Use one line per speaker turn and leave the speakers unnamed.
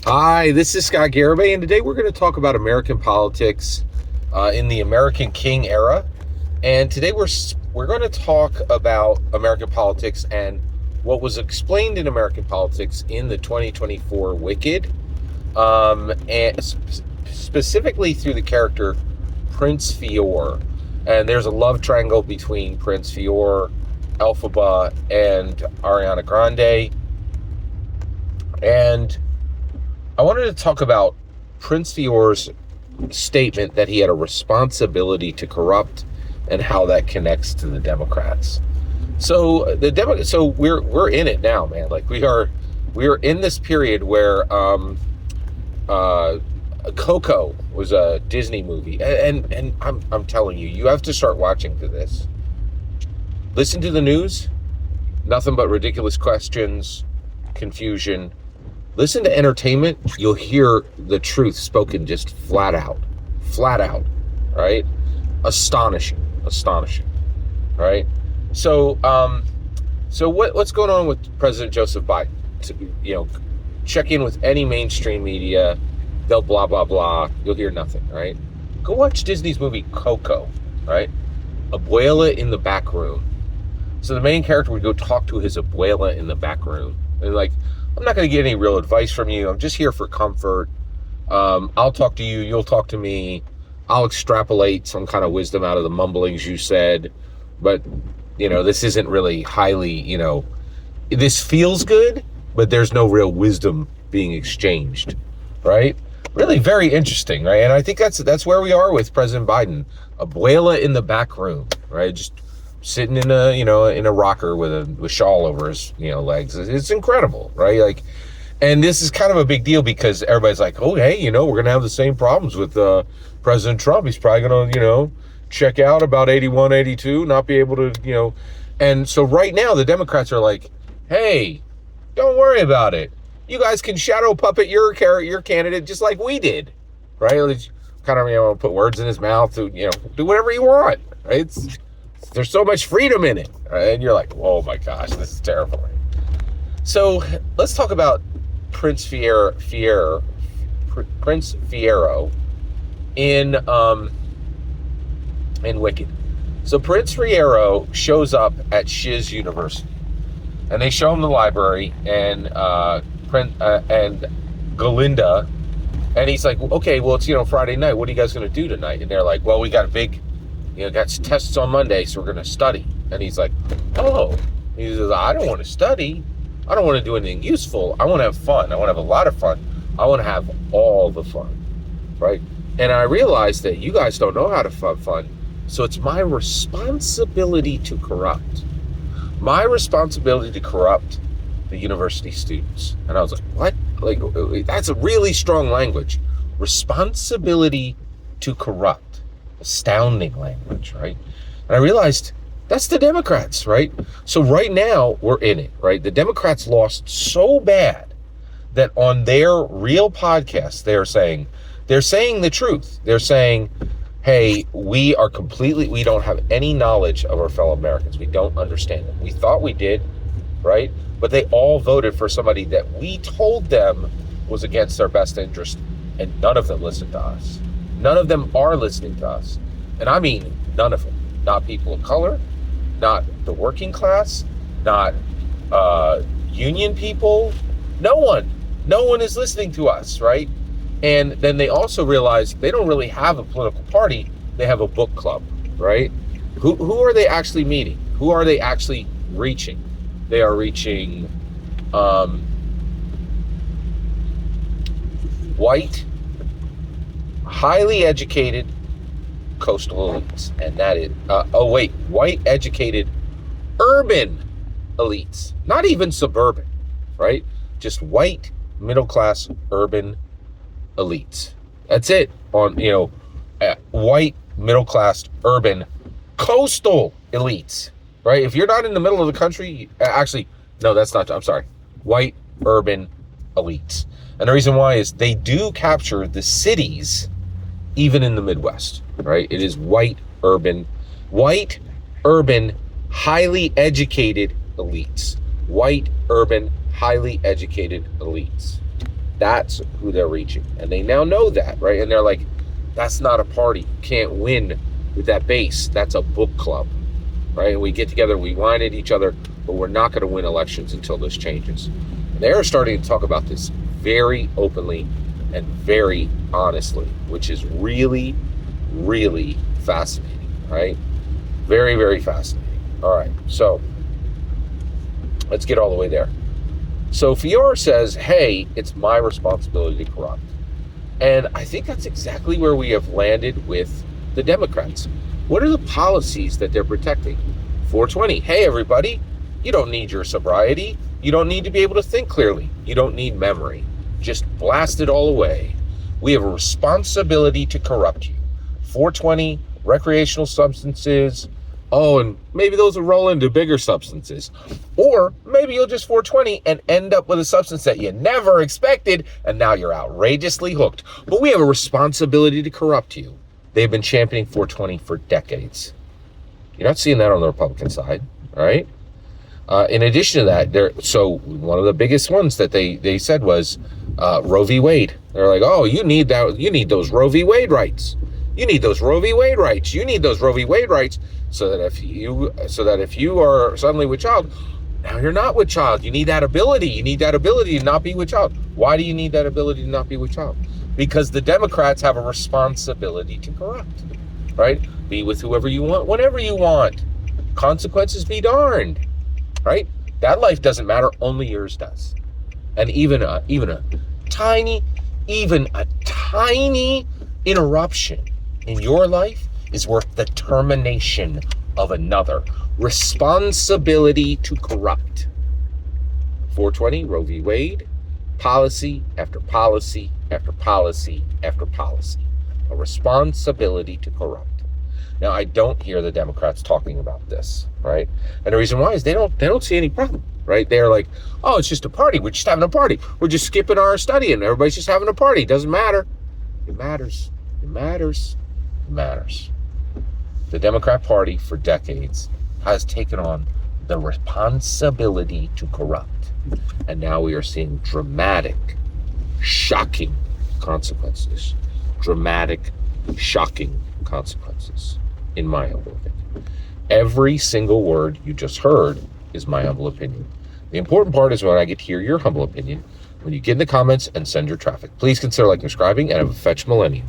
Hi, this is Scott Garibay, and today we're going to talk about American politics in the American King era. And today we're going to talk about American politics and what was explained in American politics in the 2024 Wicked, and specifically through the character Prince Fior. And there's a love triangle between Prince Fior, Elphaba, and Ariana Grande. And I wanted to talk about Prince Fior's statement that he had a responsibility to corrupt and how that connects to the Democrats. So we're in it now, man. Like we are in this period where Coco was a Disney movie, and I'm telling you, you have to start watching for this. Listen to the news, nothing but ridiculous questions, confusion. Listen to entertainment, you'll hear the truth spoken just flat out, right? Astonishing, right? So what's going on with President Joseph Biden? Check in with any mainstream media, they'll blah, blah, blah, you'll hear nothing, right? Go watch Disney's movie Coco, right? Abuela in the back room. So the main character would go talk to his abuela in the back room. And I'm not going to get any real advice from you. I'm just here for comfort. I'll talk to you. You'll talk to me. I'll extrapolate some kind of wisdom out of the mumblings you said. But, this isn't really highly, this feels good, but there's no real wisdom being exchanged, right? Really very interesting, right? And I think that's where we are with President Biden. Abuela in the back room, right? Just sitting in a rocker with a shawl over his legs. It's incredible, right? And this is kind of a big deal because everybody's like, oh hey, we're gonna have the same problems with President Trump. He's probably gonna check out about 81, 82, not be able to and so right now the Democrats are like, hey, don't worry about it. You guys can shadow puppet your candidate just like we did, right? Kind of put words in his mouth to do whatever you want, right? There's so much freedom in it, right? And you're like, oh my gosh, this is terrifying. So let's talk about Prince Fiero in Wicked. So Prince Fiero shows up at Shiz University, and they show him the library and Galinda, and he's like, okay, well it's Friday night. What are you guys gonna do tonight? And they're like, well, we got a big. Got tests on Monday, so we're going to study. And he's like, oh. He says, I don't want to study. I don't want to do anything useful. I want to have fun. I want to have a lot of fun. I want to have all the fun, right? And I realized that you guys don't know how to have fun, so it's my responsibility to corrupt. My responsibility to corrupt the university students. And I was like, what? That's a really strong language. Responsibility to corrupt. Astounding language, right? And I realized that's the Democrats, right? So right now we're in it, right? The Democrats lost so bad that on their real podcast they're saying the truth. They're saying, hey, we don't have any knowledge of our fellow Americans. We don't understand them. We thought we did, right? But they all voted for somebody that we told them was against their best interest, and none of them listened to us. None of them are listening to us. And I mean, none of them. Not people of color, not the working class, not union people. No one is listening to us, right? And then they also realize they don't really have a political party. They have a book club, right? Who are they actually meeting? Who are they actually reaching? They are reaching white, highly educated coastal elites, and that is white educated urban elites, not even suburban, right? Just white middle class urban elites. That's it. On white middle class urban coastal elites, right? If you're not in the middle of the country, actually no, that's not, I'm sorry, white urban elites. And the reason why is they do capture the cities, even in the Midwest, right? It is white, urban, highly educated elites. White, urban, highly educated elites. That's who they're reaching. And they now know that, right? And they're like, that's not a party. You can't win with that base. That's a book club, right? And we get together, we whine at each other, but we're not going to win elections until this changes. And they are starting to talk about this very openly and very honestly, which is really, really fascinating, right? Very, very fascinating. All right, so let's get all the way there. So Fior says, hey, it's my responsibility to corrupt. And I think that's exactly where we have landed with the Democrats. What are the policies that they're protecting? 420, hey, everybody, you don't need your sobriety. You don't need to be able to think clearly. You don't need memory. Just blast it all away. We have a responsibility to corrupt you. 420, recreational substances. Oh, and maybe those will roll into bigger substances. Or maybe you'll just 420 and end up with a substance that you never expected, and now you're outrageously hooked. But we have a responsibility to corrupt you. They've been championing 420 for decades. You're not seeing that on the Republican side, all right? In addition to that, so one of the biggest ones that they said was Roe v. Wade. They're like, oh, you need those Roe v. Wade rights. You need those Roe v. Wade rights. You need those Roe v. Wade rights so that if you are suddenly with child, now you're not with child. You need that ability. You need that ability to not be with child. Why do you need that ability to not be with child? Because the Democrats have a responsibility to corrupt, right? Be with whoever you want, whenever you want. Consequences be darned, right? That life doesn't matter. Only yours does. And even a tiny interruption in your life is worth the termination of another. Responsibility to corrupt. 420, Roe v. Wade, policy after policy after policy after policy. A responsibility to corrupt. Now, I don't hear the Democrats talking about this, right? And the reason why is they don't see any problem, right? They're like, oh, it's just a party. We're just having a party. We're just skipping our study and everybody's just having a party. It doesn't matter. It matters. It matters. It matters. The Democrat Party for decades has taken on the responsibility to corrupt. And now we are seeing dramatic, shocking consequences. Dramatic, shocking consequences, in my humble opinion. Every single word you just heard is my humble opinion. The important part is when I get to hear your humble opinion, when you get in the comments and send your traffic. Please consider liking, subscribing, and have a fetch millennium.